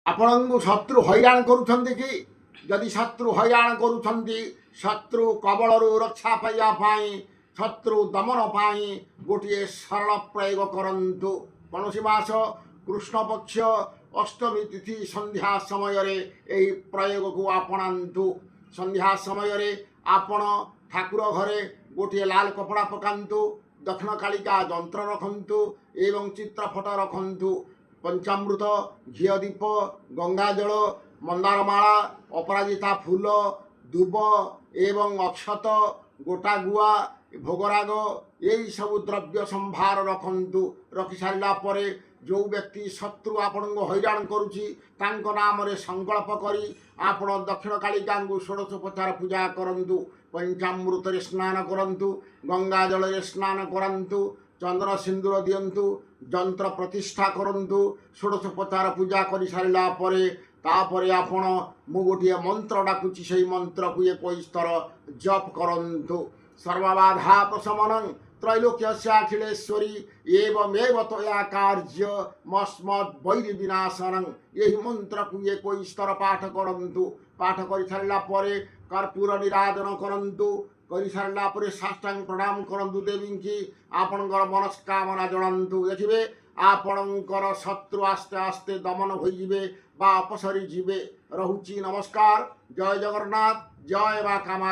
ଆପଣଙ୍କୁ ଶତ୍ରୁ ହଇରାଣ କରୁଛନ୍ତି କି? ଯଦି ଶତ୍ରୁ ହଇରାଣ କରୁଛନ୍ତି, ଶତ୍ରୁ କବଳରୁ ରକ୍ଷା ପାଇବା ପାଇଁ, ଶତ୍ରୁ ଦମନ ପାଇଁ ଗୋଟିଏ ସରଳ ପ୍ରୟୋଗ କରନ୍ତୁ। କୌଣସି ମାସ କୃଷ୍ଣପକ୍ଷ ଅଷ୍ଟମୀ ତିଥି ସନ୍ଧ୍ୟା ସମୟରେ ଏହି ପ୍ରୟୋଗକୁ ଆପଣାନ୍ତୁ। ସନ୍ଧ୍ୟା ସମୟରେ ଆପଣ ଠାକୁର ଘରେ ଗୋଟିଏ ଲାଲ କପଡ଼ା ପକାନ୍ତୁ, ଦକ୍ଷିଣକାଳିକା ଯନ୍ତ୍ର ରଖନ୍ତୁ ଏବଂ ଚିତ୍ରପଟ ରଖନ୍ତୁ। ପଞ୍ଚାମୃତ, ଘିଅ ଦୀପ, ଗଙ୍ଗାଜଳ, ମନ୍ଦାରମାଳା, ଅପରାଜିତା ଫୁଲ, ଦୁବ ଏବଂ ଅକ୍ଷତ, ଗୋଟା ଗୁଆ, ଭୋଗରାଗ ଏହିସବୁ ଦ୍ରବ୍ୟ ସମ୍ଭାର ରଖନ୍ତୁ। ରଖିସାରିଲା ପରେ ଯେଉଁ ବ୍ୟକ୍ତି ଶତ୍ରୁ ଆପଣଙ୍କୁ ହଇରାଣ କରୁଛି ତାଙ୍କ ନାମରେ ସଂକଳ୍ପ କରି ଆପଣ ଦକ୍ଷିଣକାଳିକାଙ୍କୁ ଷୋଡ଼ଶୋପଚାର ପୂଜା କରନ୍ତୁ। ପଞ୍ଚାମୃତରେ ସ୍ନାନ କରନ୍ତୁ, ଗଙ୍ଗା ଜଳରେ ସ୍ନାନ କରନ୍ତୁ, ଚନ୍ଦ୍ର ସିନ୍ଦୁର ଦିଅନ୍ତୁ, ଯନ୍ତ୍ର ପ୍ରତିଷ୍ଠା କରନ୍ତୁ। ଷୋଡ଼ଶୋପଚାର ପୂଜା କରିସାରିଲା ପରେ ତାପରେ ଆପଣ ମୁଁ ଗୋଟିଏ ମନ୍ତ୍ର ଡାକୁଛି, ସେହି ମନ୍ତ୍ରକୁ 21 ଥର ଜପ କରନ୍ତୁ। ସର୍ବବାଧା ପ୍ରଶମନଂ ତ୍ରୈଲୋକ୍ୟସ୍ୟାଖିଳେଶ୍ୱରୀ ଏବମେବ ତ୍ୱୟା କାର୍ଯ୍ୟ ମସ୍ମଦ୍ ବୈରୀ ବିନାଶନଂ। ଏହି ମନ୍ତ୍ରକୁ 21 ଥର ପାଠ କରନ୍ତୁ। ପାଠ କରିସାରିଲା ପରେ କର୍ପୂର ନିରାଜନ କରନ୍ତୁ। କରିସାରିଲା ପରେ ସାଷ୍ଟାଙ୍ଗ ପ୍ରଣାମ କରନ୍ତୁ ଦେବୀଙ୍କି। ଆପଣଙ୍କର ମନସ୍କାମନା ଜଣାନ୍ତୁ। ଦେଖିବେ ଆପଣଙ୍କର ଶତ୍ରୁ ଆସ୍ତେ ଆସ୍ତେ ଦମନ ହୋଇଯିବେ ବା ଅପସରି ଯିବେ। ରହୁଛି ନମସ୍କାର। ଜୟ ଜଗନ୍ନାଥ। ଜୟ ମା କାମାକ୍ଷା।